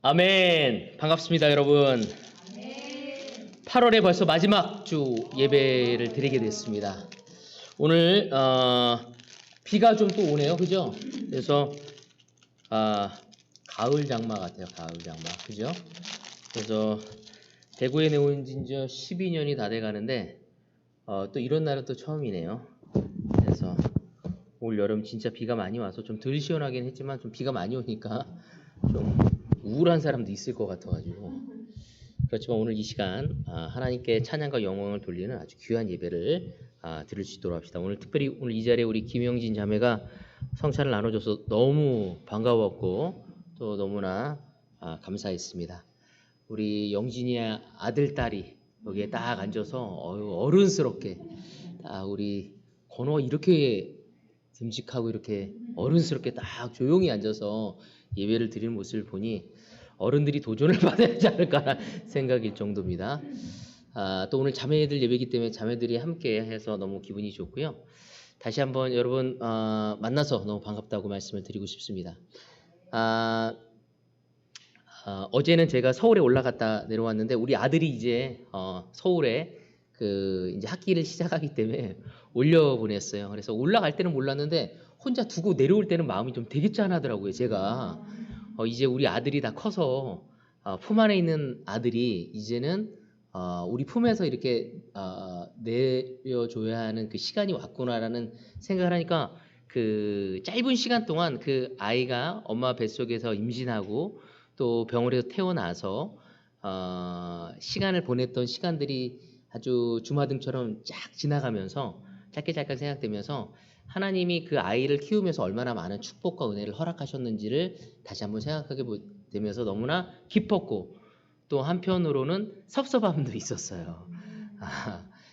아멘. 반갑습니다, 여러분. 8월에 벌써 마지막 주 예배를 드리게 됐습니다. 오늘 비가 좀 또 오네요, 그죠? 그래서 가을 장마 같아요, 가을 장마, 그죠? 그래서 대구에 내온 지 이제 12년이 다 돼가는데 또 이런 날은 또 처음이네요. 그래서 올 여름 진짜 비가 많이 와서 좀 덜 시원하긴 했지만 좀 비가 많이 오니까 좀 우울한 사람도 있을 것 같아가지고, 그렇지만 오늘 이 시간 하나님께 찬양과 영광을 돌리는 아주 귀한 예배를 드릴 수 있도록 합시다. 오늘 특별히 오늘 이 자리에 우리 김영진 자매가 성찬을 나눠줘서 너무 반가웠고 또 너무나 감사했습니다. 우리 영진이 아들 딸이 여기에 딱 앉아서 어른스럽게 우리 건호 이렇게 듬직하고 이렇게 어른스럽게 딱 조용히 앉아서 예배를 드리는 모습을 보니 어른들이 도전을 받아야 하지 않을까 생각일 정도입니다. 또 오늘 자매들 예배이기 때문에 자매들이 함께 해서 너무 기분이 좋고요. 다시 한번 여러분 만나서 너무 반갑다고 말씀을 드리고 싶습니다. 어제는 제가 서울에 올라갔다 내려왔는데 우리 아들이 이제 서울에 이제 학기를 시작하기 때문에 올려보냈어요. 그래서 올라갈 때는 몰랐는데 혼자 두고 내려올 때는 마음이 좀 되게 짠하더라고요. 제가 이제 우리 아들이 다 커서 품 안에 있는 아들이 이제는 우리 품에서 이렇게 내려줘야 하는 그 시간이 왔구나라는 생각을 하니까 그 짧은 시간 동안 그 아이가 엄마 뱃속에서 임신하고 또 병원에서 태어나서 시간을 보냈던 시간들이 아주 주마등처럼 쫙 지나가면서 짧게 생각되면서 하나님이 그 아이를 키우면서 얼마나 많은 축복과 은혜를 허락하셨는지를 다시 한번 생각하게 되면서 너무나 기뻤고 또 한편으로는 섭섭함도 있었어요.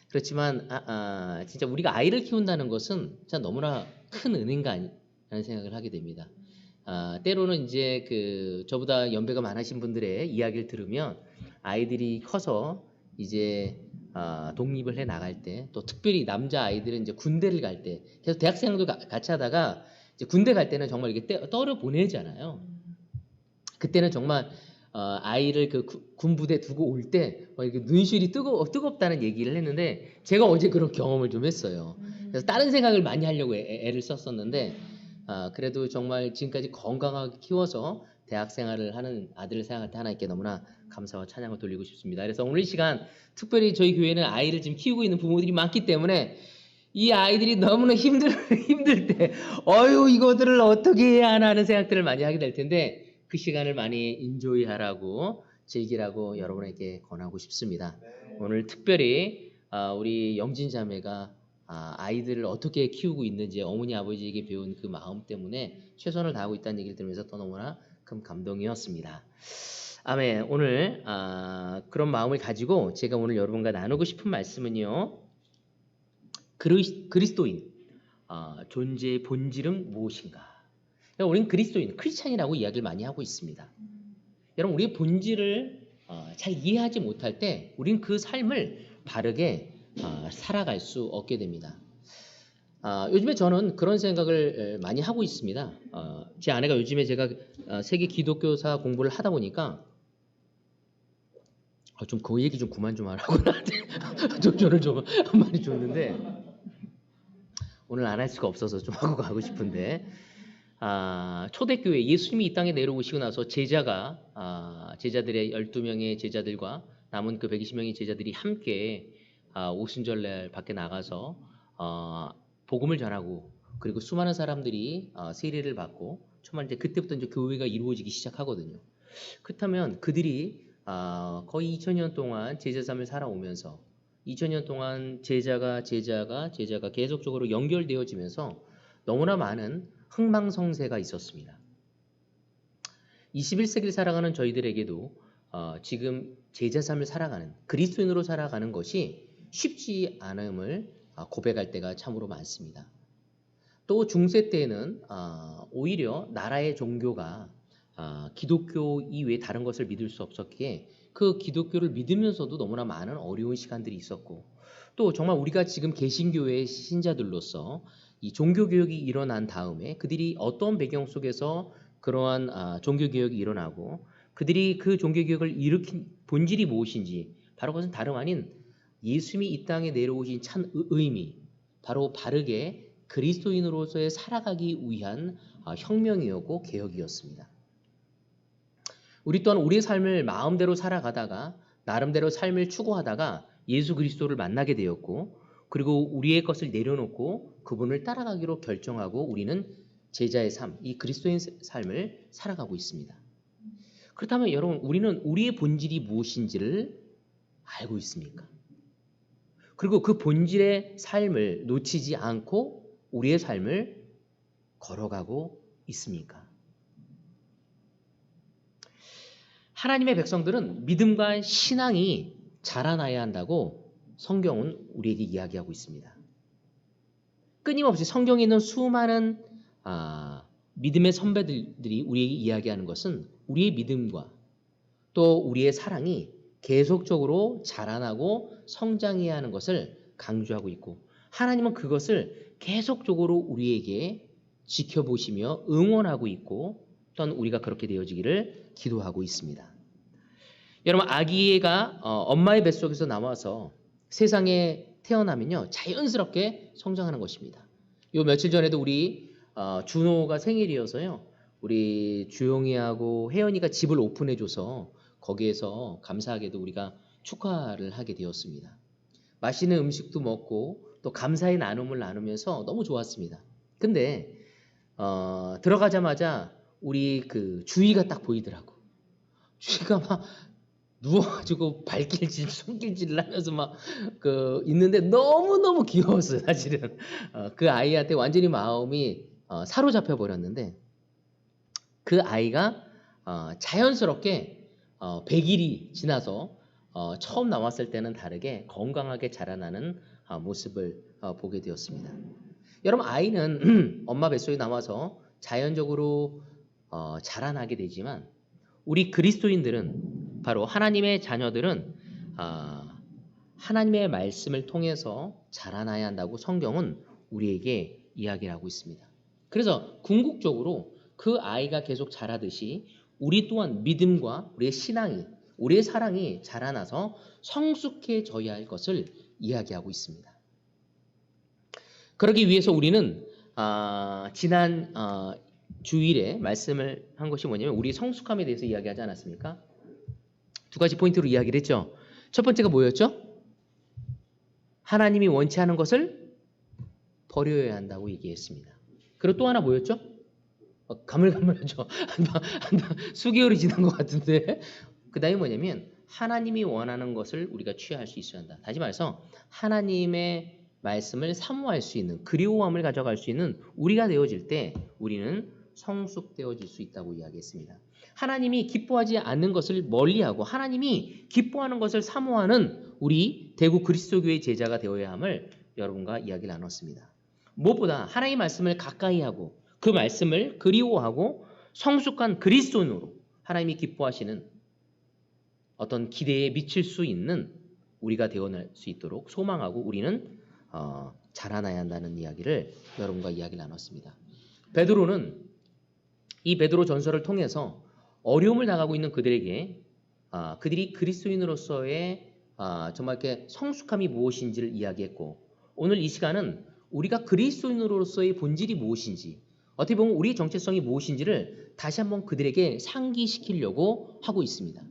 그렇지만 진짜 우리가 아이를 키운다는 것은 진짜 너무나 큰 은혜인가 라는 생각을 하게 됩니다. 때로는 이제 저보다 연배가 많으신 분들의 이야기를 들으면 아이들이 커서 이제 독립을 해 나갈 때, 또 특별히 남자 아이들은 이제 군대를 갈 때, 계속 대학생도 같이 하다가 이제 군대 갈 때는 정말 이렇게 떨어 보내잖아요. 그때는 정말 아이를 그 군부대 두고 올 때 이렇게 눈시울이 뜨겁다는 얘기를 했는데 제가 어제 그런 경험을 좀 했어요. 그래서 다른 생각을 많이 하려고 애를 썼었는데 그래도 정말 지금까지 건강하게 키워서 대학 생활을 하는 아들을 생각할 때 하나님께 너무나 감사와 찬양을 돌리고 싶습니다. 그래서 오늘 이 시간 특별히 저희 교회는 아이를 지금 키우고 있는 부모들이 많기 때문에 이 아이들이 너무나 힘들 때 이거들을 어떻게 해야 하나 하는 생각들을 많이 하게 될 텐데 그 시간을 많이 인조이하라고 즐기라고 여러분에게 권하고 싶습니다. 오늘 특별히 우리 영진 자매가 아이들을 어떻게 키우고 있는지 어머니 아버지에게 배운 그 마음 때문에 최선을 다하고 있다는 얘기를 들으면서 또 너무나 큰 감동이었습니다. 아멘. 오늘 그런 마음을 가지고 제가 오늘 여러분과 나누고 싶은 말씀은요, 그리스도인 존재의 본질은 무엇인가? 우리는 그리스도인, 크리스찬이라고 이야기를 많이 하고 있습니다. 여러분, 우리의 본질을 잘 이해하지 못할 때 우리는 그 삶을 바르게 살아갈 수 없게 됩니다. 요즘에 저는 그런 생각을 많이 하고 있습니다. 제 아내가 요즘에 제가 세계 기독교사 공부를 하다 보니까 좀 그 얘기 좀 그만 좀 하라고 나한테 조언을 좀 많이 줬는데 오늘 안 할 수가 없어서 좀 하고 가고 싶은데 초대교회 예수님이 이 땅에 내려오시고 나서 제자들의 12명의 제자들과 남은 그 120명의 제자들이 함께 오순절날 밖에 나가서 복음을 전하고 그리고 수많은 사람들이 세례를 받고 정말 이제 그때부터 이제 교회가 이루어지기 시작하거든요. 그렇다면 그들이 거의 2000년 동안 제자 삶을 살아오면서 2000년 동안 제자가 계속적으로 연결되어지면서 너무나 많은 흥망성쇠가 있었습니다. 21세기를 살아가는 저희들에게도 지금 제자 삶을 살아가는 그리스도인으로 살아가는 것이 쉽지 않음을 고백할 때가 참으로 많습니다. 또 중세 때에는 오히려 나라의 종교가 기독교 이외에 다른 것을 믿을 수 없었기에 그 기독교를 믿으면서도 너무나 많은 어려운 시간들이 있었고 또 정말 우리가 지금 개신교의 신자들로서 이 종교개혁이 일어난 다음에 그들이 어떤 배경 속에서 그러한 종교개혁이 일어나고 그들이 그 종교개혁을 일으킨 본질이 무엇인지 바로 그것은 다름 아닌 예수님이 이 땅에 내려오신 참 의미, 바로 바르게 그리스도인으로서의 살아가기 위한 혁명이었고 개혁이었습니다. 우리 또한 우리의 삶을 마음대로 살아가다가 나름대로 삶을 추구하다가 예수 그리스도를 만나게 되었고, 그리고 우리의 것을 내려놓고 그분을 따라가기로 결정하고 우리는 제자의 삶, 이 그리스도인 삶을 살아가고 있습니다. 그렇다면 여러분, 우리는 우리의 본질이 무엇인지를 알고 있습니까? 그리고 그 본질의 삶을 놓치지 않고 우리의 삶을 걸어가고 있습니까? 하나님의 백성들은 믿음과 신앙이 자라나야 한다고 성경은 우리에게 이야기하고 있습니다. 끊임없이 성경에 있는 수많은 믿음의 선배들이 우리에게 이야기하는 것은 우리의 믿음과 또 우리의 사랑이 계속적으로 자라나고 성장해야 하는 것을 강조하고 있고, 하나님은 그것을 계속적으로 우리에게 지켜보시며 응원하고 있고, 또한 우리가 그렇게 되어지기를 기도하고 있습니다. 여러분, 아기가 엄마의 뱃속에서 나와서 세상에 태어나면요 자연스럽게 성장하는 것입니다. 요 며칠 전에도 우리 준호가 생일이어서요, 우리 주용이하고 혜연이가 집을 오픈해줘서 거기에서 감사하게도 우리가 축하를 하게 되었습니다. 맛있는 음식도 먹고 또 감사의 나눔을 나누면서 너무 좋았습니다. 근데 들어가자마자 우리 그 주희가 딱 보이더라고. 주희가 막 누워가지고 발길질, 손길질을 하면서 막 있는데 너무너무 귀여웠어요, 사실은. 그 아이한테 완전히 마음이 사로잡혀 버렸는데, 그 아이가 자연스럽게 100일이 지나서 처음 나왔을 때는 다르게 건강하게 자라나는 모습을 보게 되었습니다. 여러분, 아이는 엄마 뱃속에 나와서 자연적으로 자라나게 되지만 우리 그리스도인들은, 바로 하나님의 자녀들은 하나님의 말씀을 통해서 자라나야 한다고 성경은 우리에게 이야기를 하고 있습니다. 그래서 궁극적으로 그 아이가 계속 자라듯이 우리 또한 믿음과 우리의 신앙이, 우리의 사랑이 자라나서 성숙해져야 할 것을 이야기하고 있습니다. 그러기 위해서 우리는 지난 주일에 말씀을 한 것이 뭐냐면 우리 성숙함에 대해서 이야기하지 않았습니까? 두 가지 포인트로 이야기를 했죠. 첫 번째가 뭐였죠? 하나님이 원치 않은 것을 버려야 한다고 얘기했습니다. 그리고 또 하나 뭐였죠? 가물가물하죠. 수개월이 지난 것 같은데. 그 다음에 뭐냐면 하나님이 원하는 것을 우리가 취할 수 있어야 한다. 다시 말해서 하나님의 말씀을 사모할 수 있는, 그리워함을 가져갈 수 있는 우리가 되어질 때 우리는 성숙되어질 수 있다고 이야기했습니다. 하나님이 기뻐하지 않는 것을 멀리하고 하나님이 기뻐하는 것을 사모하는 우리 대구 그리스도교의 제자가 되어야 함을 여러분과 이야기를 나눴습니다. 무엇보다 하나님의 말씀을 가까이 하고 그 말씀을 그리워하고 성숙한 그리스도인으로 하나님이 기뻐하시는 어떤 기대에 미칠 수 있는 우리가 되어날 수 있도록 소망하고 우리는 자라나야 한다는 이야기를 여러분과 이야기를 나눴습니다. 베드로는 이 베드로 전서를 통해서 어려움을 당하고 있는 그들에게 그들이 그리스도인으로서의 정말 이렇게 성숙함이 무엇인지를 이야기했고, 오늘 이 시간은 우리가 그리스도인으로서의 본질이 무엇인지, 어떻게 보면 우리의 정체성이 무엇인지를 다시 한번 그들에게 상기시키려고 하고 있습니다.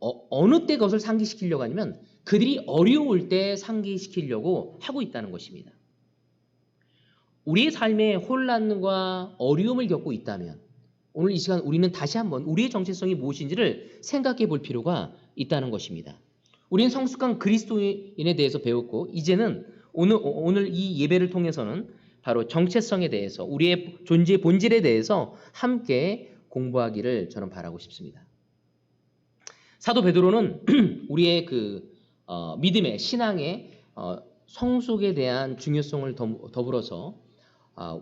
어느 때 그것을 상기시키려고 하냐면 그들이 어려울 때 상기시키려고 하고 있다는 것입니다. 우리의 삶에 혼란과 어려움을 겪고 있다면 오늘 이 시간 우리는 다시 한번 우리의 정체성이 무엇인지를 생각해 볼 필요가 있다는 것입니다. 우리는 성숙한 그리스도인에 대해서 배웠고, 이제는 오늘 이 예배를 통해서는 바로 정체성에 대해서, 우리의 존재의 본질에 대해서 함께 공부하기를 저는 바라고 싶습니다. 사도 베드로는 우리의 믿음의, 신앙의 성숙에 대한 중요성을 더불어서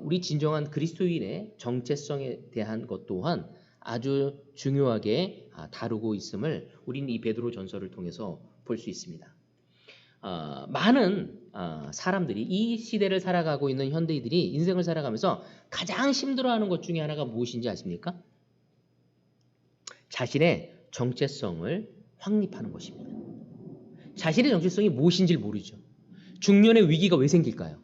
우리 진정한 그리스도인의 정체성에 대한 것 또한 아주 중요하게 다루고 있음을 우리는 이 베드로 전서를 통해서 볼 수 있습니다. 많은 사람들이, 이 시대를 살아가고 있는 현대인들이 인생을 살아가면서 가장 힘들어하는 것 중에 하나가 무엇인지 아십니까? 자신의 정체성을 확립하는 것입니다. 자신의 정체성이 무엇인지 모르죠. 중년의 위기가 왜 생길까요?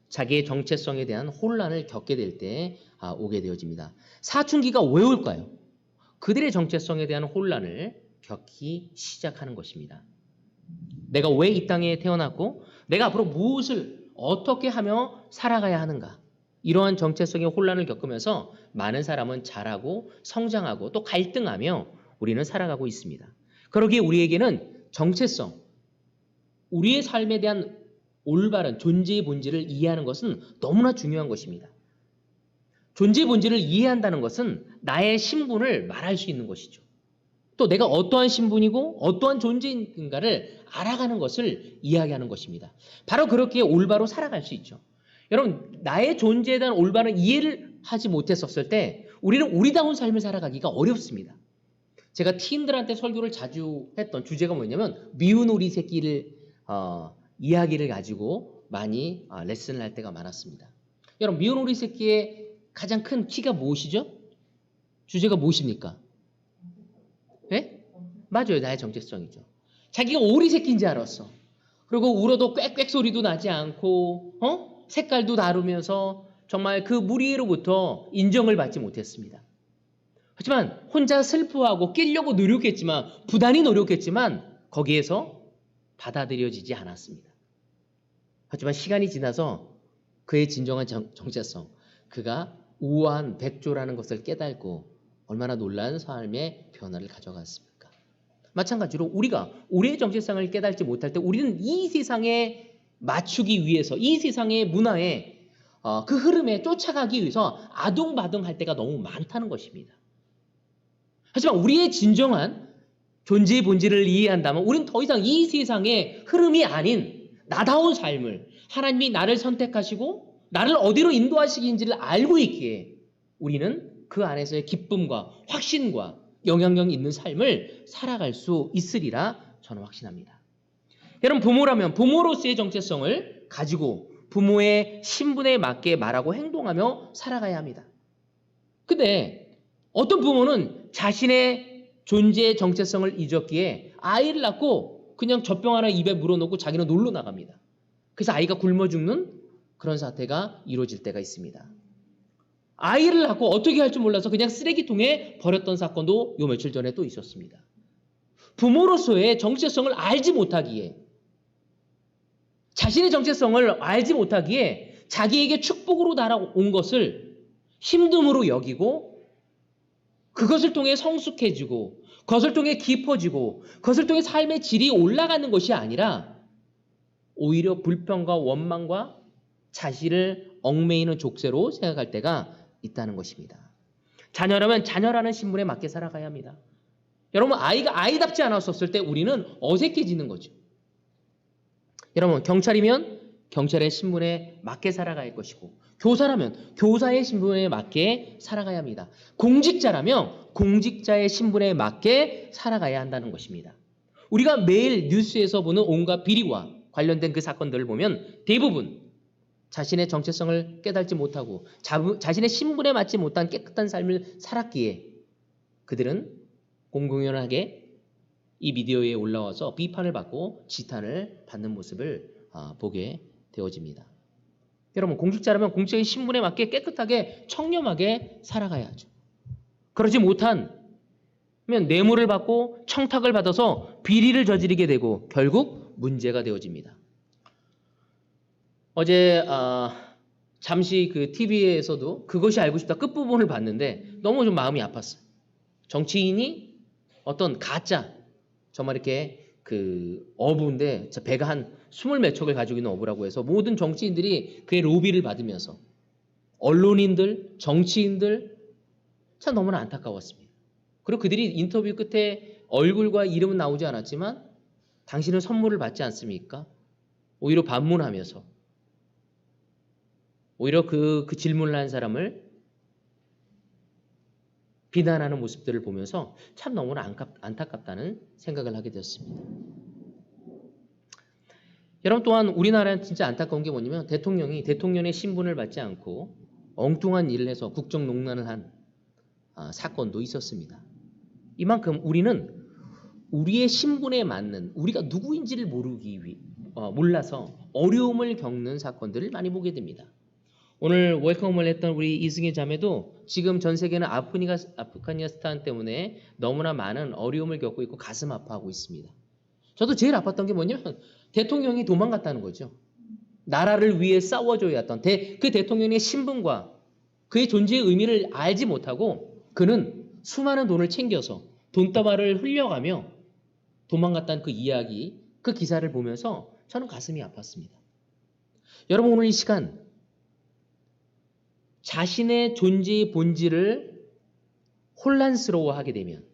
자기의 정체성에 대한 혼란을 겪게 될 때 오게 되어집니다. 사춘기가 왜 올까요? 그들의 정체성에 대한 혼란을 겪기 시작하는 것입니다. 내가 왜 이 땅에 태어났고 내가 앞으로 무엇을 어떻게 하며 살아가야 하는가, 이러한 정체성의 혼란을 겪으면서 많은 사람은 자라고 성장하고 또 갈등하며 우리는 살아가고 있습니다. 그러기에 우리에게는 정체성, 우리의 삶에 대한 올바른 존재의 본질을 이해하는 것은 너무나 중요한 것입니다. 존재의 본질을 이해한다는 것은 나의 신분을 말할 수 있는 것이죠. 또 내가 어떠한 신분이고 어떠한 존재인가를 알아가는 것을 이야기하는 것입니다. 바로 그렇게 올바로 살아갈 수 있죠. 여러분, 나의 존재에 대한 올바른 이해를 하지 못했었을 때 우리는 우리다운 삶을 살아가기가 어렵습니다. 제가 티인들한테 설교를 자주 했던 주제가 뭐냐면 미운 오리 새끼를 이야기를 가지고 많이 레슨을 할 때가 많았습니다. 여러분, 미운 오리 새끼의 가장 큰 키가 무엇이죠? 주제가 무엇입니까? 네? 맞아요. 나의 정체성이죠. 자기가 오리 새끼인지 알았어. 그리고 울어도 꽥꽥 소리도 나지 않고 색깔도 다르면서 정말 그 무리로부터 인정을 받지 못했습니다. 하지만 혼자 슬퍼하고 끼려고 노력했지만, 부단히 노력했지만 거기에서 받아들여지지 않았습니다. 하지만 시간이 지나서 그의 진정한 정체성, 그가 우아한 백조라는 것을 깨닫고 얼마나 놀라운 삶의 변화를 가져갔습니까? 마찬가지로 우리가 우리의 정체성을 깨닫지 못할 때 우리는 이 세상에 맞추기 위해서, 이 세상의 문화에 그 흐름에 쫓아가기 위해서 아둥바둥할 때가 너무 많다는 것입니다. 하지만 우리의 진정한 존재의 본질을 이해한다면 우리는 더 이상 이 세상의 흐름이 아닌 나다운 삶을, 하나님이 나를 선택하시고 나를 어디로 인도하시기인지를 알고 있기에 우리는 그 안에서의 기쁨과 확신과 영향력 있는 삶을 살아갈 수 있으리라 저는 확신합니다. 여러분, 부모라면 부모로서의 정체성을 가지고 부모의 신분에 맞게 말하고 행동하며 살아가야 합니다. 근데 어떤 부모는 자신의 존재의 정체성을 잊었기에 아이를 낳고 그냥 젖병 하나 입에 물어놓고 자기는 놀러 나갑니다. 그래서 아이가 굶어 죽는 그런 사태가 이루어질 때가 있습니다. 아이를 낳고 어떻게 할 줄 몰라서 그냥 쓰레기통에 버렸던 사건도 요 며칠 전에 또 있었습니다. 부모로서의 정체성을 알지 못하기에, 자신의 정체성을 알지 못하기에 자기에게 축복으로 날아온 것을 힘듦으로 여기고 그것을 통해 성숙해지고 그것을 통해 깊어지고 그것을 통해 삶의 질이 올라가는 것이 아니라 오히려 불평과 원망과 자신을 얽매이는 족쇄로 생각할 때가 있다는 것입니다. 자녀라면 자녀라는 신분에 맞게 살아가야 합니다. 여러분, 아이가 아이답지 않았었을 때 우리는 어색해지는 거죠. 여러분, 경찰이면 경찰의 신분에 맞게 살아갈 것이고, 교사라면 교사의 신분에 맞게 살아가야 합니다. 공직자라면 공직자의 신분에 맞게 살아가야 한다는 것입니다. 우리가 매일 뉴스에서 보는 온갖 비리와 관련된 그 사건들을 보면 대부분 자신의 정체성을 깨닫지 못하고 자신의 신분에 맞지 못한 깨끗한 삶을 살았기에 그들은 공공연하게 이 미디어에 올라와서 비판을 받고 지탄을 받는 모습을 보게 되어집니다. 여러분, 공직자라면 공직자의 신분에 맞게 깨끗하게 청렴하게 살아가야 하죠. 그러지 못하면 뇌물을 받고 청탁을 받아서 비리를 저지르게 되고 결국 문제가 되어집니다. 어제 잠시 그 TV에서도 그것이 알고 싶다 끝부분을 봤는데 너무 좀 마음이 아팠어요. 정치인이 어떤 가짜, 정말 이렇게 그 어부인데 배가 한 20몇 척을 가지고 있는 어부라고 해서 모든 정치인들이 그의 로비를 받으면서 언론인들, 정치인들 참 너무나 안타까웠습니다. 그리고 그들이 인터뷰 끝에 얼굴과 이름은 나오지 않았지만 당신은 선물을 받지 않습니까? 오히려 반문하면서 오히려 그 질문을 한 사람을 비난하는 모습들을 보면서 참 너무나 안타깝다는 생각을 하게 되었습니다. 여러분, 또한 우리나라는 진짜 안타까운 게 뭐냐면 대통령이 대통령의 신분을 받지 않고 엉뚱한 일을 해서 국정농단을 한 사건도 있었습니다. 이만큼 우리는 우리의 신분에 맞는 우리가 누구인지를 몰라서 어려움을 겪는 사건들을 많이 보게 됩니다. 오늘 웰컴을 했던 우리 이승희 자매도 지금 전 세계는 아프가니스탄 때문에 너무나 많은 어려움을 겪고 있고 가슴 아파하고 있습니다. 저도 제일 아팠던 게 뭐냐면 대통령이 도망갔다는 거죠. 나라를 위해 싸워줘야 했던 그 대통령의 신분과 그의 존재의 의미를 알지 못하고 그는 수많은 돈을 챙겨서 돈다발을 흘려가며 도망갔다는 그 이야기, 그 기사를 보면서 저는 가슴이 아팠습니다. 여러분 오늘 이 시간 자신의 존재의 본질을 혼란스러워하게 되면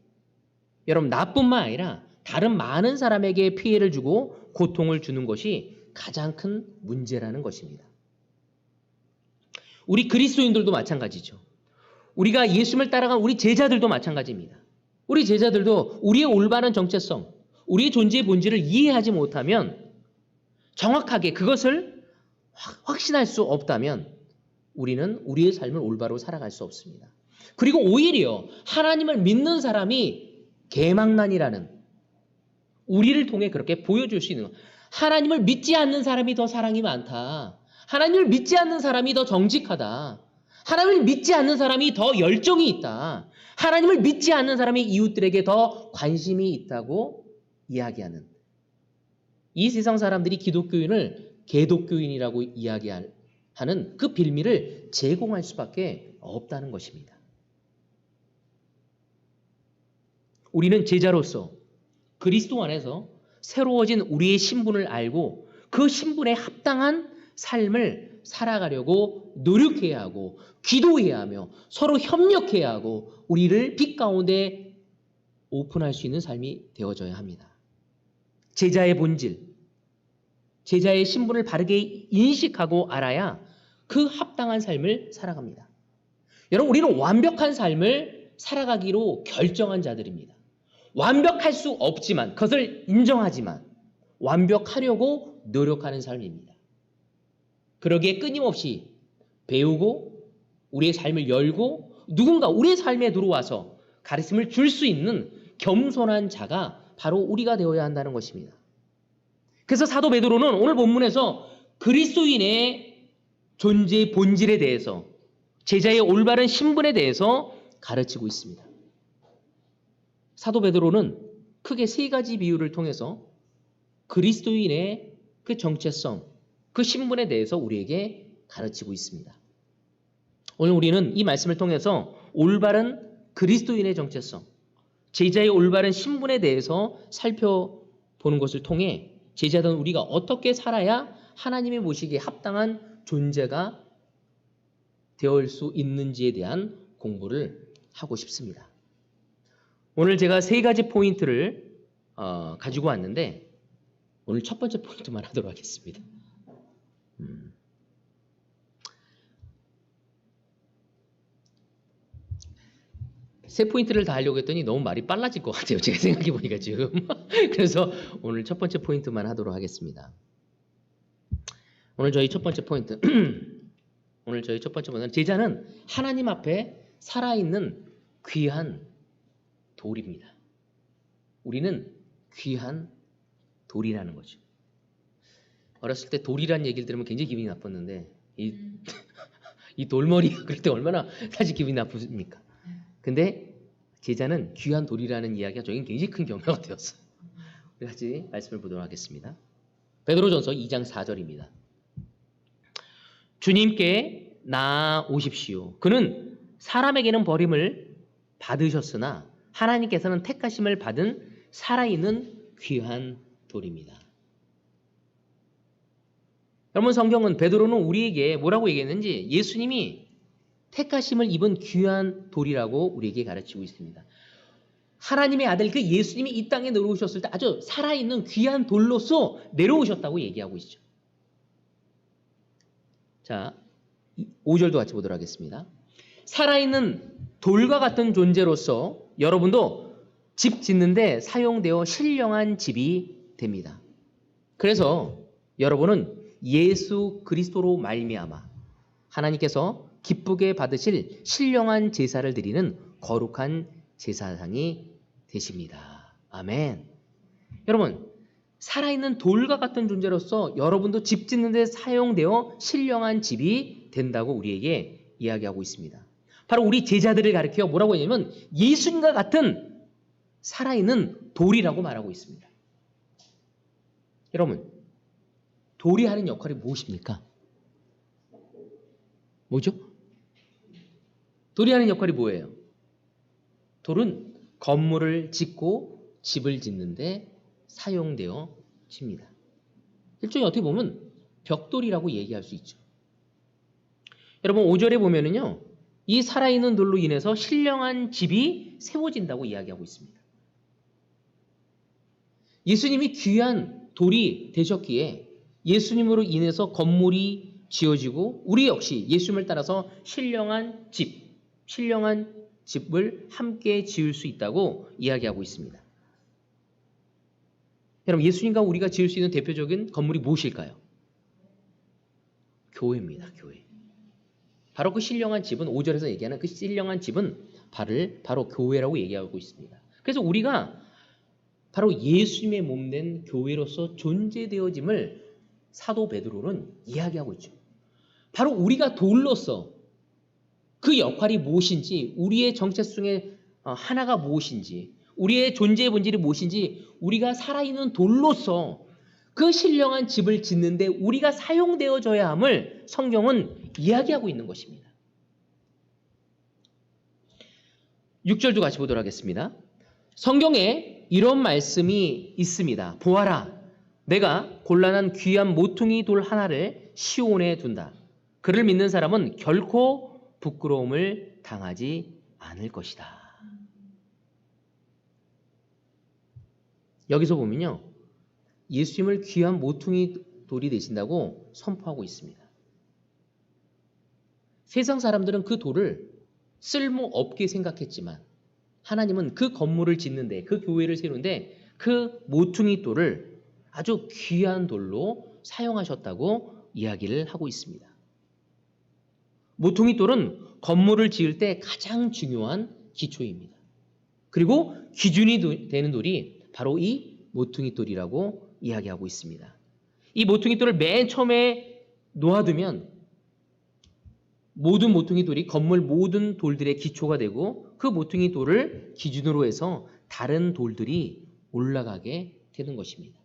여러분 나뿐만 아니라 다른 많은 사람에게 피해를 주고 고통을 주는 것이 가장 큰 문제라는 것입니다. 우리 그리스도인들도 마찬가지죠. 우리가 예수님을 따라간 우리 제자들도 마찬가지입니다. 우리 제자들도 우리의 올바른 정체성, 우리의 존재의 본질을 이해하지 못하면 정확하게 그것을 확신할 수 없다면 우리는 우리의 삶을 올바로 살아갈 수 없습니다. 그리고 오히려 하나님을 믿는 사람이 개망난이라는 우리를 통해 그렇게 보여줄 수 있는 것. 하나님을 믿지 않는 사람이 더 사랑이 많다. 하나님을 믿지 않는 사람이 더 정직하다. 하나님을 믿지 않는 사람이 더 열정이 있다. 하나님을 믿지 않는 사람이 이웃들에게 더 관심이 있다고 이야기하는 이 세상 사람들이 기독교인을 개독교인이라고 이야기하는 그 빌미를 제공할 수밖에 없다는 것입니다. 우리는 제자로서 그리스도 안에서 새로워진 우리의 신분을 알고 그 신분에 합당한 삶을 살아가려고 노력해야 하고 기도해야 하며 서로 협력해야 하고 우리를 빛 가운데 오픈할 수 있는 삶이 되어져야 합니다. 제자의 본질, 제자의 신분을 바르게 인식하고 알아야 그 합당한 삶을 살아갑니다. 여러분 우리는 완벽한 삶을 살아가기로 결정한 자들입니다. 완벽할 수 없지만 그것을 인정하지만 완벽하려고 노력하는 삶입니다. 그러기에 끊임없이 배우고 우리의 삶을 열고 누군가 우리의 삶에 들어와서 가르침을 줄 수 있는 겸손한 자가 바로 우리가 되어야 한다는 것입니다. 그래서 사도 베드로는 오늘 본문에서 그리스도인의 존재의 본질에 대해서 제자의 올바른 신분에 대해서 가르치고 있습니다. 사도 베드로는 크게 세 가지 비유를 통해서 그리스도인의 그 정체성, 그 신분에 대해서 우리에게 가르치고 있습니다. 오늘 우리는 이 말씀을 통해서 올바른 그리스도인의 정체성, 제자의 올바른 신분에 대해서 살펴보는 것을 통해 제자된 우리가 어떻게 살아야 하나님의 보시기에 합당한 존재가 되어올 수 있는지에 대한 공부를 하고 싶습니다. 오늘 제가 세 가지 포인트를 가지고 왔는데 오늘 첫 번째 포인트만 하도록 하겠습니다. 세 포인트를 다 하려고 했더니 너무 말이 빨라질 것 같아요. 제가 생각해 보니까 지금. 그래서 오늘 첫 번째 포인트만 하도록 하겠습니다. 오늘 저희 첫 번째 포인트는 제자는 하나님 앞에 살아있는 귀한 돌입니다. 우리는 귀한 돌이라는 거죠. 어렸을 때 돌이라는 얘기를 들으면 굉장히 기분이 나빴는데 이 돌머리 그럴 때 얼마나 사실 기분이 나쁘십니까? 근데 제자는 귀한 돌이라는 이야기가 저에겐 굉장히 큰 격려가 되었어요. 우리 같이 말씀을 보도록 하겠습니다. 베드로전서 2장 4절입니다. 주님께 나아오십시오. 그는 사람에게는 버림을 받으셨으나 하나님께서는 택하심을 받은 살아있는 귀한 돌입니다. 여러분 성경은 베드로는 우리에게 뭐라고 얘기했는지 예수님이 택하심을 입은 귀한 돌이라고 우리에게 가르치고 있습니다. 하나님의 아들 그 예수님이 이 땅에 내려오셨을 때 아주 살아있는 귀한 돌로서 내려오셨다고 얘기하고 있죠. 자, 5절도 같이 보도록 하겠습니다. 살아있는 돌과 같은 존재로서 여러분도 집 짓는데 사용되어 신령한 집이 됩니다. 그래서 여러분은 예수 그리스도로 말미암아 하나님께서 기쁘게 받으실 신령한 제사를 드리는 거룩한 제사장이 되십니다. 아멘. 여러분, 살아있는 돌과 같은 존재로서 여러분도 집 짓는 데 사용되어 신령한 집이 된다고 우리에게 이야기하고 있습니다. 바로 우리 제자들을 가리켜 뭐라고 하냐면 예수님과 같은 살아있는 돌이라고 말하고 있습니다. 여러분, 돌이 하는 역할이 무엇입니까? 뭐죠? 돌이 하는 역할이 뭐예요? 돌은 건물을 짓고 집을 짓는데 사용되어집니다. 일종의 어떻게 보면 벽돌이라고 얘기할 수 있죠. 여러분 5절에 보면은요, 이 살아있는 돌로 인해서 신령한 집이 세워진다고 이야기하고 있습니다. 예수님이 귀한 돌이 되셨기에 예수님으로 인해서 건물이 지어지고 우리 역시 예수님을 따라서 신령한 집을 함께 지을 수 있다고 이야기하고 있습니다. 여러분, 예수님과 우리가 지을 수 있는 대표적인 건물이 무엇일까요? 교회입니다. 교회. 바로 그 신령한 집은 5절에서 얘기하는 그 신령한 집은 바로 교회라고 얘기하고 있습니다. 그래서 우리가 바로 예수님의 몸된 교회로서 존재되어짐을 사도 베드로는 이야기하고 있죠. 바로 우리가 돌로서 그 역할이 무엇인지, 우리의 정체성의 하나가 무엇인지, 우리의 존재의 본질이 무엇인지, 우리가 살아있는 돌로서 그 신령한 집을 짓는데 우리가 사용되어져야 함을 성경은 이야기하고 있는 것입니다. 6절도 같이 보도록 하겠습니다. 성경에 이런 말씀이 있습니다. 보아라, 내가 곤란한 귀한 모퉁이 돌 하나를 시온에 둔다. 그를 믿는 사람은 결코 부끄러움을 당하지 않을 것이다. 여기서 보면요, 예수님을 귀한 모퉁이 돌이 되신다고 선포하고 있습니다. 세상 사람들은 그 돌을 쓸모없게 생각했지만 하나님은 그 건물을 짓는데, 그 교회를 세우는데 그 모퉁이 돌을 아주 귀한 돌로 사용하셨다고 이야기를 하고 있습니다. 모퉁이 돌은 건물을 지을 때 가장 중요한 기초입니다. 그리고 기준이 되는 돌이 바로 이 모퉁이 돌이라고 이야기하고 있습니다. 이 모퉁이 돌을 맨 처음에 놓아두면 모든 모퉁이 돌이 건물 모든 돌들의 기초가 되고, 그 모퉁이 돌을 기준으로 해서 다른 돌들이 올라가게 되는 것입니다.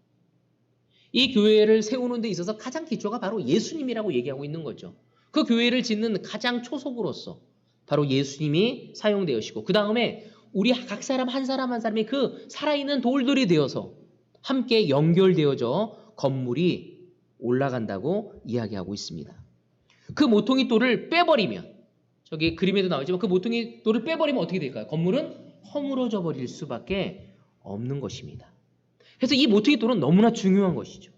이 교회를 세우는 데 있어서 가장 기초가 바로 예수님이라고 얘기하고 있는 거죠. 그 교회를 짓는 가장 초석으로서 바로 예수님이 사용되어지고, 그 다음에 우리 각 사람 한 사람이 그 살아있는 돌들이 되어서 함께 연결되어져 건물이 올라간다고 이야기하고 있습니다. 그 모퉁이 돌을 빼버리면, 저기 그림에도 나오지만 그 모퉁이 돌을 빼버리면 어떻게 될까요? 건물은 허물어져 버릴 수밖에 없는 것입니다. 그래서 이 모퉁이 돌은 너무나 중요한 것이죠.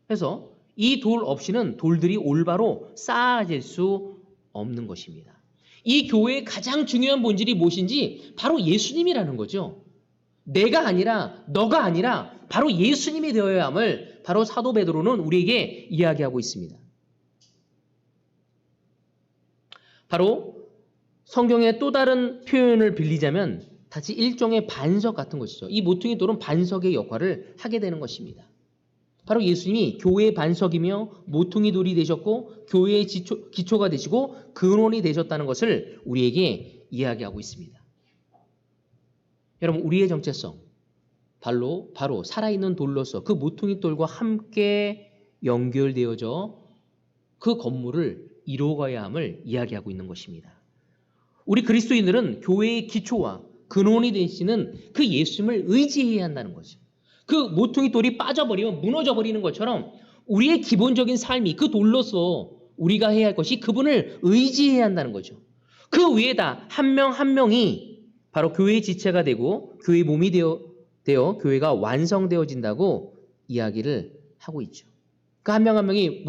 그래서 이 돌 없이는 돌들이 올바로 쌓아질 수 없는 것입니다. 이 교회의 가장 중요한 본질이 무엇인지 바로 예수님이라는 거죠. 내가 아니라, 너가 아니라 바로 예수님이 되어야 함을 바로 사도 베드로는 우리에게 이야기하고 있습니다. 바로 성경의 또 다른 표현을 빌리자면 다시 일종의 반석 같은 것이죠. 이 모퉁이 돌은 반석의 역할을 하게 되는 것입니다. 바로 예수님이 교회의 반석이며 모퉁이 돌이 되셨고 교회의 기초가 되시고 근원이 되셨다는 것을 우리에게 이야기하고 있습니다. 여러분, 우리의 정체성 바로 살아있는 돌로서 그 모퉁이 돌과 함께 연결되어져 그 건물을 이루어가야 함을 이야기하고 있는 것입니다. 우리 그리스도인들은 교회의 기초와 근원이 되시는 그 예수님을 의지해야 한다는 거죠. 그 모퉁이 돌이 빠져버리면 무너져 버리는 것처럼 우리의 기본적인 삶이 그 돌로서 우리가 해야 할 것이 그분을 의지해야 한다는 거죠. 그 위에다 한 명 한 명이 바로 교회의 지체가 되고 교회의 몸이 되어 교회가 완성되어진다고 이야기를 하고 있죠. 그 한 명 한 명이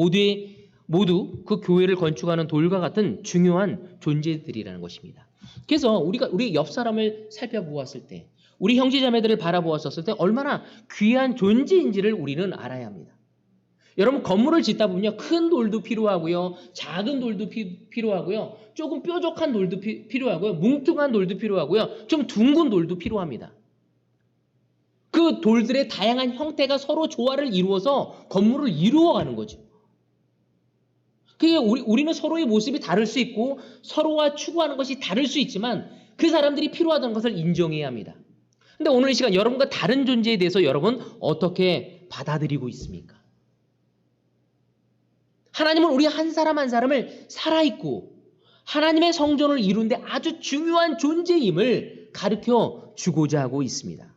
모두 그 교회를 건축하는 돌과 같은 중요한 존재들이라는 것입니다. 그래서 우리 옆 사람을 살펴보았을 때, 우리 형제자매들을 바라보았을 때 얼마나 귀한 존재인지를 우리는 알아야 합니다. 여러분 건물을 짓다 보면요. 큰 돌도 필요하고요. 작은 돌도 필요하고요. 조금 뾰족한 돌도 필요하고요. 뭉퉁한 돌도 필요하고요. 좀 둥근 돌도 필요합니다. 그 돌들의 다양한 형태가 서로 조화를 이루어서 건물을 이루어가는 거죠. 그게 우리는 서로의 모습이 다를 수 있고 서로와 추구하는 것이 다를 수 있지만 그 사람들이 필요하다는 것을 인정해야 합니다. 근데 오늘 이 시간 여러분과 다른 존재에 대해서 여러분 어떻게 받아들이고 있습니까? 하나님은 우리 한 사람 한 사람을 살아있고 하나님의 성전을 이루는데 아주 중요한 존재임을 가르쳐 주고자 하고 있습니다.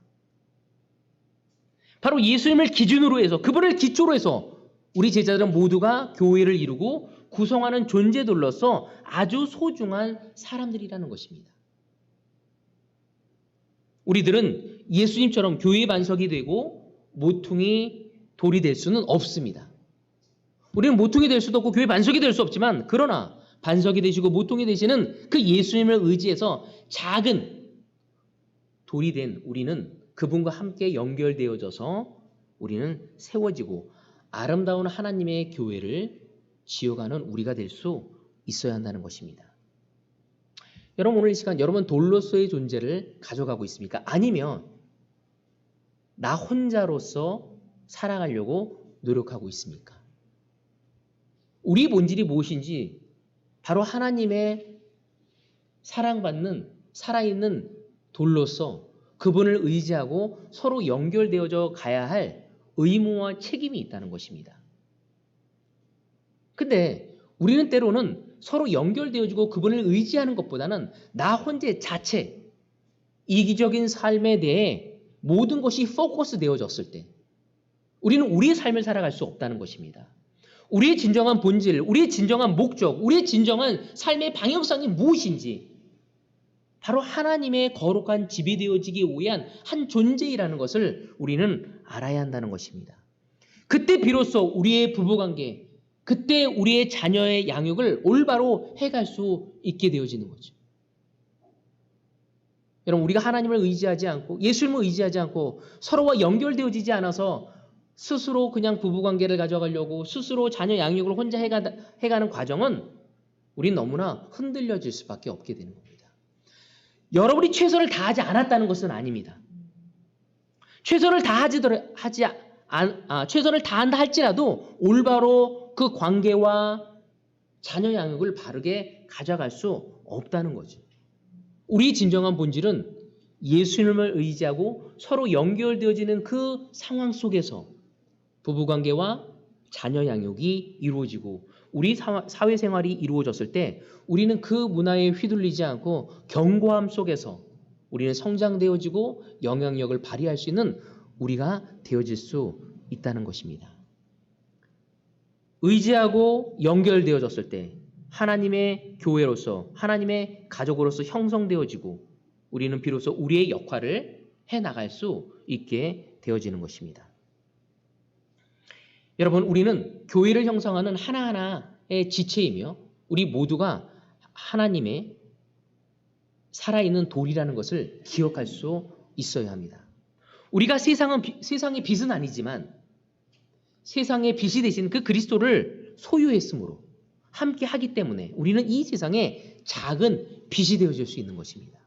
바로 예수님을 기준으로 해서 그분을 기초로 해서 우리 제자들은 모두가 교회를 이루고 구성하는 존재들로서 아주 소중한 사람들이라는 것입니다. 우리들은 예수님처럼 교회의 반석이 되고 모퉁이 돌이 될 수는 없습니다. 우리는 모퉁이 될 수도 없고 교회 반석이 될 수 없지만 그러나 반석이 되시고 모퉁이 되시는 그 예수님을 의지해서 작은 돌이 된 우리는 그분과 함께 연결되어져서 우리는 세워지고 아름다운 하나님의 교회를 지어가는 우리가 될 수 있어야 한다는 것입니다. 여러분 오늘 이 시간 여러분 돌로서의 존재를 가져가고 있습니까? 아니면 나 혼자로서 살아가려고 노력하고 있습니까? 우리 본질이 무엇인지 바로 하나님의 사랑받는 살아있는 돌로서 그분을 의지하고 서로 연결되어져 가야 할 의무와 책임이 있다는 것입니다. 근데 우리는 때로는 서로 연결되어지고 그분을 의지하는 것보다는 나 혼자 자체 이기적인 삶에 대해 모든 것이 포커스 되어졌을 때 우리는 우리의 삶을 살아갈 수 없다는 것입니다. 우리의 진정한 본질, 우리의 진정한 목적, 우리의 진정한 삶의 방향성이 무엇인지 바로 하나님의 거룩한 집이 되어지기 위한 한 존재이라는 것을 우리는 알아야 한다는 것입니다. 그때 비로소 우리의 부부관계, 그때 우리의 자녀의 양육을 올바로 해갈 수 있게 되어지는 거죠. 여러분 우리가 하나님을 의지하지 않고 예수님을 의지하지 않고 서로와 연결되어지지 않아서 스스로 그냥 부부관계를 가져가려고 스스로 자녀 양육을 혼자 해가는 과정은 우린 너무나 흔들려질 수밖에 없게 되는 겁니다. 여러분이 최선을 다하지 않았다는 것은 아닙니다. 최선을 다한다 할지라도 올바로 그 관계와 자녀 양육을 바르게 가져갈 수 없다는 거죠. 우리 진정한 본질은 예수님을 의지하고 서로 연결되어지는 그 상황 속에서 부부관계와 자녀 양육이 이루어지고 우리 사회생활이 이루어졌을 때 우리는 그 문화에 휘둘리지 않고 견고함 속에서 우리는 성장되어지고 영향력을 발휘할 수 있는 우리가 되어질 수 있다는 것입니다. 의지하고 연결되어졌을 때 하나님의 교회로서 하나님의 가족으로서 형성되어지고 우리는 비로소 우리의 역할을 해나갈 수 있게 되어지는 것입니다. 여러분 우리는 교회를 형성하는 하나하나의 지체이며 우리 모두가 하나님의 살아있는 돌이라는 것을 기억할 수 있어야 합니다. 우리가 세상의 빛은 아니지만 세상의 빛이 되신 그 그리스도를 소유했으므로 함께 하기 때문에 우리는 이 세상에 작은 빛이 되어질 수 있는 것입니다.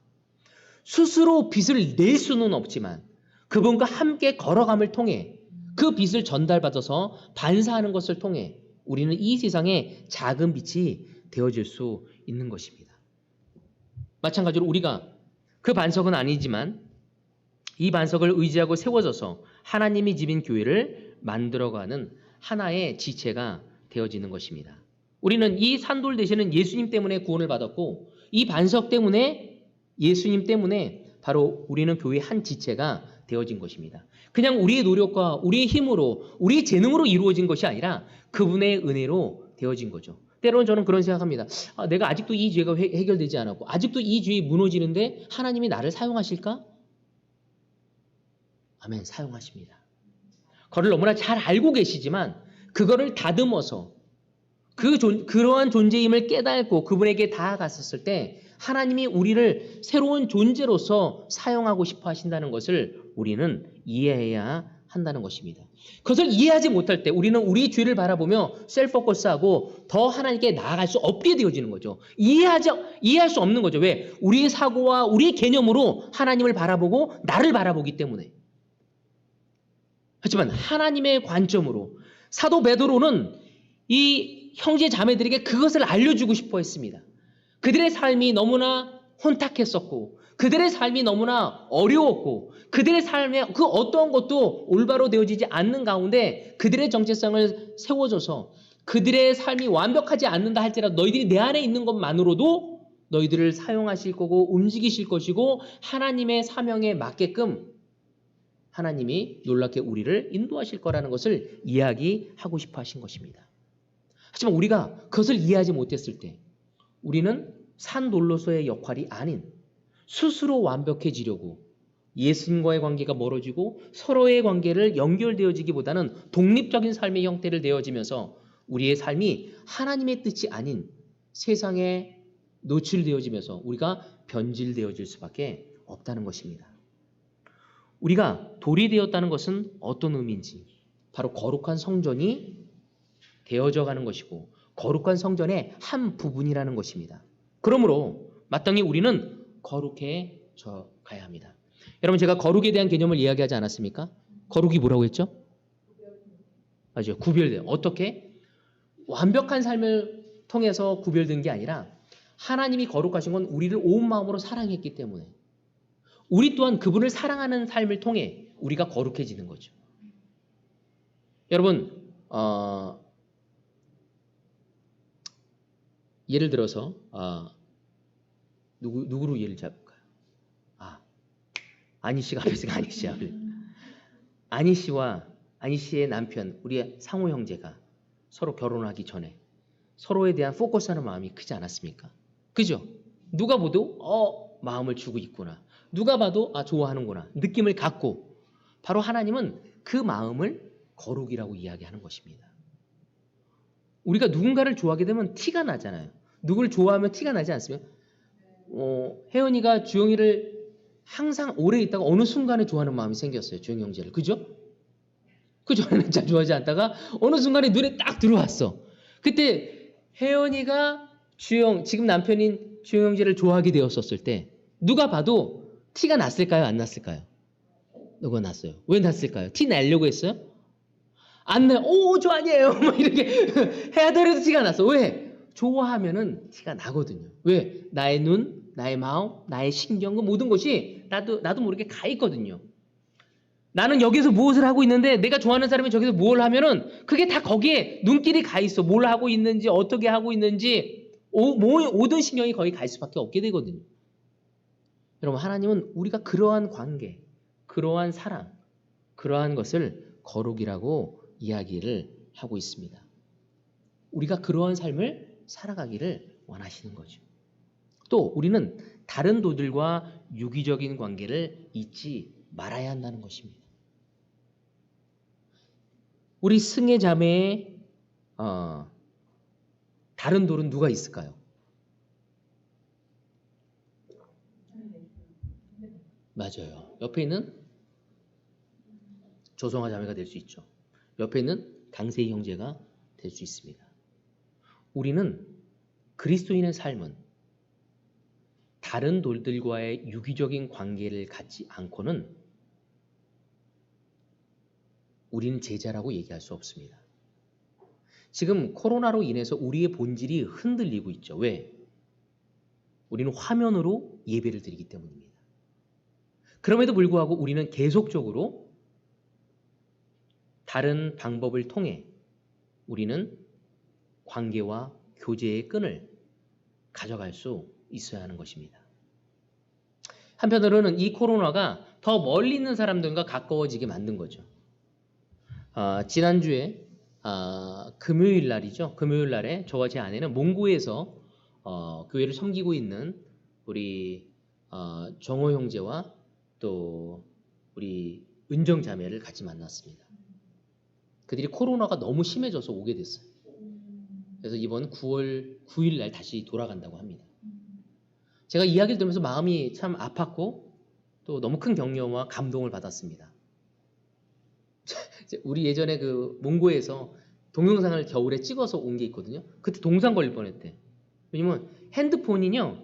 스스로 빛을 낼 수는 없지만 그분과 함께 걸어감을 통해 그 빛을 전달받아서 반사하는 것을 통해 우리는 이 세상에 작은 빛이 되어질 수 있는 것입니다. 마찬가지로 우리가 그 반석은 아니지만 이 반석을 의지하고 세워져서 하나님의 집인 교회를 만들어가는 하나의 지체가 되어지는 것입니다. 우리는 이 산돌 되시는 예수님 때문에 구원을 받았고 이 반석 때문에 예수님 때문에 바로 우리는 교회의 한 지체가 되어진 것입니다. 그냥 우리의 노력과 우리의 힘으로 우리의 재능으로 이루어진 것이 아니라 그분의 은혜로 되어진 거죠. 때로는 저는 그런 생각합니다. 내가 아직도 이 죄가 해결되지 않았고 아직도 이 죄이 무너지는데 하나님이 나를 사용하실까? 아멘, 사용하십니다. 그걸 너무나 잘 알고 계시지만 그거를 다듬어서 그러한 존재임을 깨닫고 그분에게 다가갔었을 때 하나님이 우리를 새로운 존재로서 사용하고 싶어 하신다는 것을 우리는 이해해야 한다는 것입니다. 그것을 이해하지 못할 때 우리는 우리 죄를 바라보며 셀프포커스하고 더 하나님께 나아갈 수 없게 되어지는 거죠. 이해할 수 없는 거죠. 왜? 우리의 사고와 우리의 개념으로 하나님을 바라보고 나를 바라보기 때문에. 하지만 하나님의 관점으로 사도 베드로는 이 형제 자매들에게 그것을 알려주고 싶어 했습니다. 그들의 삶이 너무나 혼탁했었고 그들의 삶이 너무나 어려웠고 그들의 삶에 그 어떤 것도 올바로 되어지지 않는 가운데 그들의 정체성을 세워줘서 그들의 삶이 완벽하지 않는다 할지라도 너희들이 내 안에 있는 것만으로도 너희들을 사용하실 거고 움직이실 것이고 하나님의 사명에 맞게끔 하나님이 놀랍게 우리를 인도하실 거라는 것을 이야기하고 싶어 하신 것입니다. 하지만 우리가 그것을 이해하지 못했을 때 우리는 산 놀로서의 역할이 아닌 스스로 완벽해지려고 예수님과의 관계가 멀어지고 서로의 관계를 연결되어지기보다는 독립적인 삶의 형태를 되어지면서 우리의 삶이 하나님의 뜻이 아닌 세상에 노출되어지면서 우리가 변질되어질 수밖에 없다는 것입니다. 우리가 돌이 되었다는 것은 어떤 의미인지 바로 거룩한 성전이 되어져 가는 것이고 거룩한 성전의 한 부분이라는 것입니다. 그러므로 마땅히 우리는 거룩해져 가야 합니다. 여러분 제가 거룩에 대한 개념을 이야기하지 않았습니까? 거룩이 뭐라고 했죠? 맞아요. 구별돼요. 어떻게? 완벽한 삶을 통해서 구별된 게 아니라 하나님이 거룩하신 건 우리를 온 마음으로 사랑했기 때문에 우리 또한 그분을 사랑하는 삶을 통해 우리가 거룩해지는 거죠. 여러분 예를 들어서 누구로 예를 잡을까요? 아니 씨가 앞에 있으니까 아니 씨 앞에. 아니 씨와 아니 씨의 남편 우리 상호 형제가 서로 결혼하기 전에 서로에 대한 포커스하는 마음이 크지 않았습니까? 그죠? 누가 봐도 마음을 주고 있구나. 누가 봐도 좋아하는구나. 느낌을 갖고 바로 하나님은 그 마음을 거룩이라고 이야기하는 것입니다. 우리가 누군가를 좋아하게 되면 티가 나잖아요. 누구를 좋아하면 티가 나지 않습니까? 혜연이가 주영이를 항상 오래 있다가 어느 순간에 좋아하는 마음이 생겼어요. 주영이 형제를. 그죠? 그 전에는 잘 좋아하지 않다가 어느 순간에 눈에 딱 들어왔어. 그때 혜연이가 지금 남편인 주영 형제를 좋아하게 되었었을 때 누가 봐도 티가 났을까요? 안 났을까요? 누가 났어요. 왜 났을까요? 티 내려고 했어요? 안 나요. 저 아니에요. 막 이렇게 해야 되려도 티가 났어. 왜? 좋아하면은 티가 나거든요. 왜? 나의 눈, 나의 마음, 나의 신경, 그 모든 것이 나도 모르게 가 있거든요. 나는 여기서 무엇을 하고 있는데 내가 좋아하는 사람이 저기서 뭘 하면은 그게 다 거기에 눈길이 가 있어. 뭘 하고 있는지, 어떻게 하고 있는지 모든 신경이 거기 갈 수밖에 없게 되거든요. 여러분 하나님은 우리가 그러한 관계, 그러한 사랑, 그러한 것을 거룩이라고 이야기를 하고 있습니다. 우리가 그러한 삶을 살아가기를 원하시는 거죠. 또 우리는 다른 도들과 유기적인 관계를 잊지 말아야 한다는 것입니다. 우리 승혜 자매의 다른 돌은 누가 있을까요? 맞아요. 옆에 있는 조성아 자매가 될 수 있죠. 옆에 있는 강세희 형제가 될 수 있습니다. 우리는 그리스도인의 삶은 다른 돌들과의 유기적인 관계를 갖지 않고는 우리는 제자라고 얘기할 수 없습니다. 지금 코로나로 인해서 우리의 본질이 흔들리고 있죠. 왜? 우리는 화면으로 예배를 드리기 때문입니다. 그럼에도 불구하고 우리는 계속적으로 다른 방법을 통해 우리는 관계와 교제의 끈을 가져갈 수 있어야 하는 것입니다. 한편으로는 이 코로나가 더 멀리 있는 사람들과 가까워지게 만든 거죠. 지난주에 금요일 날이죠. 금요일 날에 저와 제 아내는 몽고에서 교회를 섬기고 있는 우리 정호 형제와 또 우리 은정 자매를 같이 만났습니다. 그들이 코로나가 너무 심해져서 오게 됐어요. 그래서 이번 9월 9일 날 다시 돌아간다고 합니다. 제가 이야기를 들으면서 마음이 참 아팠고 또 너무 큰 격려와 감동을 받았습니다. 우리 예전에 그 몽고에서 동영상을 겨울에 찍어서 온 게 있거든요. 그때 동상 걸릴 뻔했대. 왜냐면 핸드폰이요,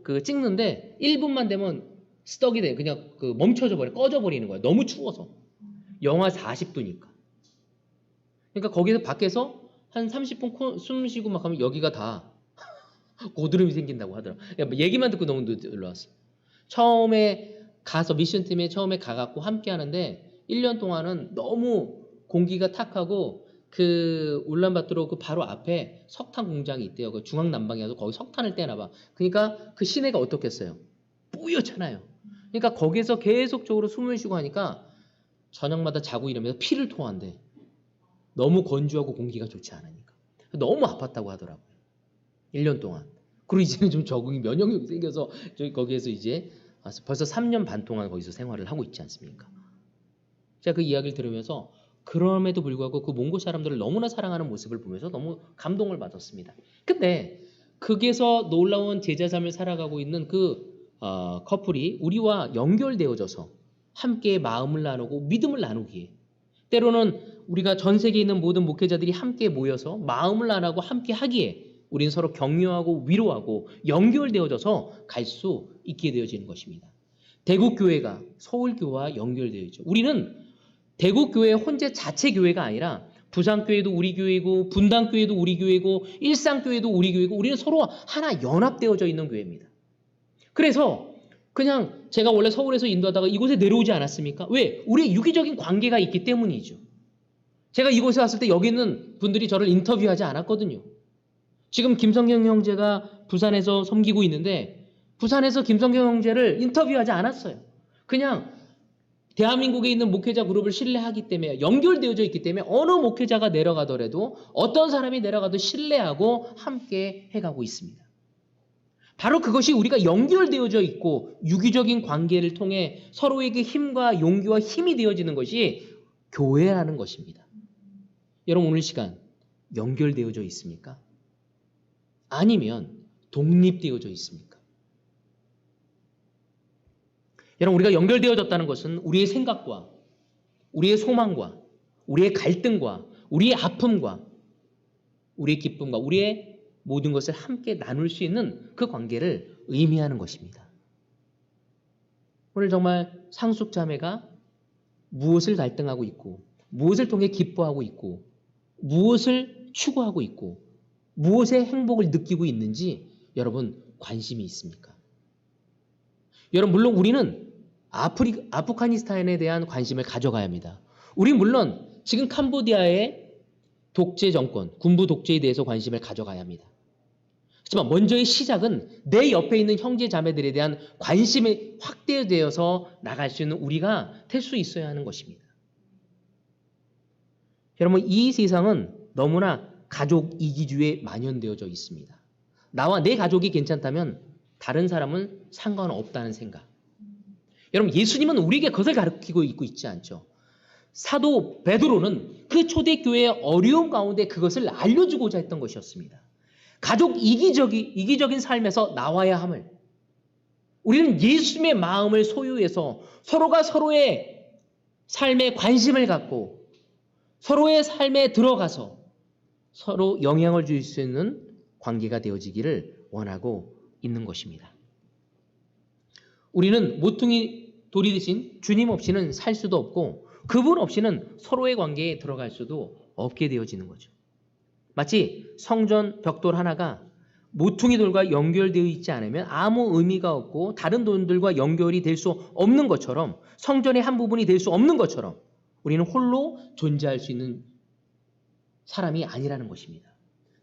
그 찍는데 1분만 되면 스떡이 돼. 그냥 그 멈춰져 버려, 꺼져 버리는 거야. 너무 추워서. 영하 40도니까. 그러니까 거기서 밖에서 한 30분 숨 쉬고 막 하면 여기가 다 고드름이 생긴다고 하더라고. 얘기만 듣고 너무 놀랐어. 처음에 가서 미션팀에 처음에 가갖고 함께 하는데 1년 동안은 너무 공기가 탁하고 그 울란바토르 그 바로 앞에 석탄 공장이 있대요. 그 중앙남방이라서 거기 석탄을 떼나 봐. 그러니까 그 시내가 어떻겠어요? 뿌옇잖아요. 그러니까 거기서 계속적으로 숨을 쉬고 하니까 저녁마다 자고 이러면서 피를 토한대. 너무 건조하고 공기가 좋지 않으니까. 너무 아팠다고 하더라고요. 1년 동안. 그리고 이제는 좀 적응이 면역력이 생겨서 저희 거기에서 이제 벌써 3년 반 동안 거기서 생활을 하고 있지 않습니까? 제가 그 이야기를 들으면서 그럼에도 불구하고 그 몽고 사람들을 너무나 사랑하는 모습을 보면서 너무 감동을 받았습니다. 근데 거기에서 놀라운 제자 삶을 살아가고 있는 그 커플이 우리와 연결되어져서 함께 마음을 나누고 믿음을 나누기에, 때로는 우리가 전 세계에 있는 모든 목회자들이 함께 모여서 마음을 나누고 함께 하기에 우리는 서로 격려하고 위로하고 연결되어져서 갈 수 있게 되어지는 것입니다. 대국교회가 서울교회와 연결되어 있죠. 우리는 대국교회 혼자 자체 교회가 아니라 부산교회도 우리 교회고 분당교회도 우리 교회고 일산교회도 우리 교회고 우리는 서로 하나 연합되어져 있는 교회입니다. 그래서 그냥 제가 원래 서울에서 인도하다가 이곳에 내려오지 않았습니까? 왜? 우리의 유기적인 관계가 있기 때문이죠. 제가 이곳에 왔을 때 여기 있는 분들이 저를 인터뷰하지 않았거든요. 지금 김성경 형제가 부산에서 섬기고 있는데 부산에서 김성경 형제를 인터뷰하지 않았어요. 그냥 대한민국에 있는 목회자 그룹을 신뢰하기 때문에 연결되어져 있기 때문에 어느 목회자가 내려가더라도 어떤 사람이 내려가도 신뢰하고 함께 해가고 있습니다. 바로 그것이 우리가 연결되어져 있고 유기적인 관계를 통해 서로에게 힘과 용기와 힘이 되어지는 것이 교회라는 것입니다. 여러분 오늘 시간 연결되어져 있습니까? 아니면 독립되어져 있습니까? 여러분 우리가 연결되어졌다는 것은 우리의 생각과 우리의 소망과 우리의 갈등과 우리의 아픔과 우리의 기쁨과 우리의 모든 것을 함께 나눌 수 있는 그 관계를 의미하는 것입니다. 오늘 정말 상숙자매가 무엇을 갈등하고 있고 무엇을 통해 기뻐하고 있고 무엇을 추구하고 있고 무엇의 행복을 느끼고 있는지 여러분 관심이 있습니까? 여러분 물론 우리는 아프가니스탄에 대한 관심을 가져가야 합니다. 우리 물론 지금 캄보디아의 독재 정권, 군부 독재에 대해서 관심을 가져가야 합니다. 하지만 먼저의 시작은 내 옆에 있는 형제 자매들에 대한 관심이 확대되어서 나갈 수 있는 우리가 될 수 있어야 하는 것입니다. 여러분 이 세상은 너무나 가족 이기주의에 만연되어져 있습니다. 나와 내 가족이 괜찮다면 다른 사람은 상관없다는 생각. 여러분 예수님은 우리에게 그것을 가르치고 있지 않죠. 사도 베드로는 그 초대교회의 어려움 가운데 그것을 알려주고자 했던 것이었습니다. 가족 이기적인 삶에서 나와야 함을, 우리는 예수님의 마음을 소유해서 서로가 서로의 삶에 관심을 갖고 서로의 삶에 들어가서 서로 영향을 줄 수 있는 관계가 되어지기를 원하고 있는 것입니다. 우리는 모퉁이 돌이 되신 주님 없이는 살 수도 없고 그분 없이는 서로의 관계에 들어갈 수도 없게 되어지는 거죠. 마치 성전 벽돌 하나가 모퉁이 돌과 연결되어 있지 않으면 아무 의미가 없고 다른 돌들과 연결이 될 수 없는 것처럼, 성전의 한 부분이 될 수 없는 것처럼 우리는 홀로 존재할 수 있는 사람이 아니라는 것입니다.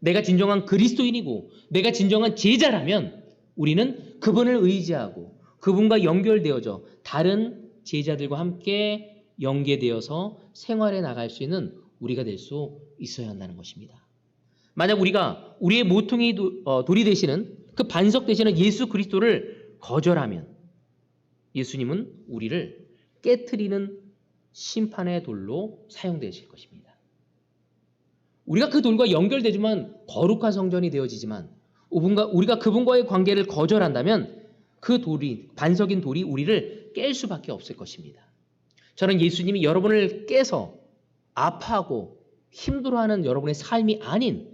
내가 진정한 그리스도인이고 내가 진정한 제자라면 우리는 그분을 의지하고 그분과 연결되어져 다른 제자들과 함께 연계되어서 생활해 나갈 수 있는 우리가 될 수 있어야 한다는 것입니다. 만약 우리가 우리의 모퉁이 돌이 되시는 그 반석 되시는 예수 그리스도를 거절하면 예수님은 우리를 깨트리는 심판의 돌로 사용되실 것입니다. 우리가 그 돌과 연결되지만 거룩한 성전이 되어지지만 우리가 그분과의 관계를 거절한다면 그 돌이, 반석인 돌이 우리를 깰 수밖에 없을 것입니다. 저는 예수님이 여러분을 깨서 아파하고 힘들어하는 여러분의 삶이 아닌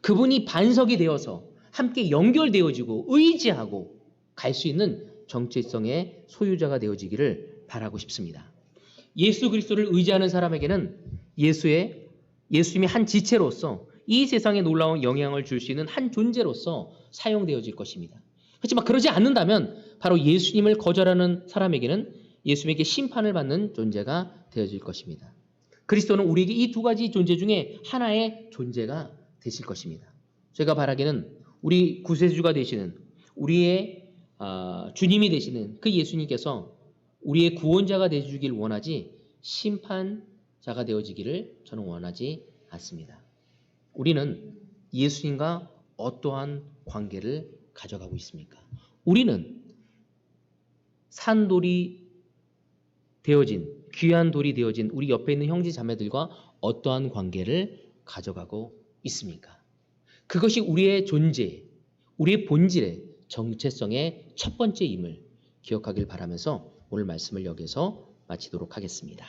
그분이 반석이 되어서 함께 연결되어지고 의지하고 갈 수 있는 정체성의 소유자가 되어지기를 바라고 싶습니다. 예수 그리스도를 의지하는 사람에게는 예수님이 한 지체로서 이 세상에 놀라운 영향을 줄 수 있는 한 존재로서 사용되어질 것입니다. 하지만 그러지 않는다면 바로 예수님을 거절하는 사람에게는 예수님에게 심판을 받는 존재가 되어질 것입니다. 그리스도는 우리에게 이 두 가지 존재 중에 하나의 존재가 되실 것입니다. 제가 바라기는 우리 구세주가 되시는 우리의 주님이 되시는 그 예수님께서 우리의 구원자가 되어주길 원하지 심판자가 되어지기를 저는 원하지 않습니다. 우리는 예수님과 어떠한 관계를 가져가고 있습니까? 우리는 산돌이 되어진 귀한 돌이 되어진 우리 옆에 있는 형제 자매들과 어떠한 관계를 가져가고 있습니까? 그것이 우리의 존재, 우리의 본질의 정체성의 첫 번째임을 기억하길 바라면서 오늘 말씀을 여기서 마치도록 하겠습니다.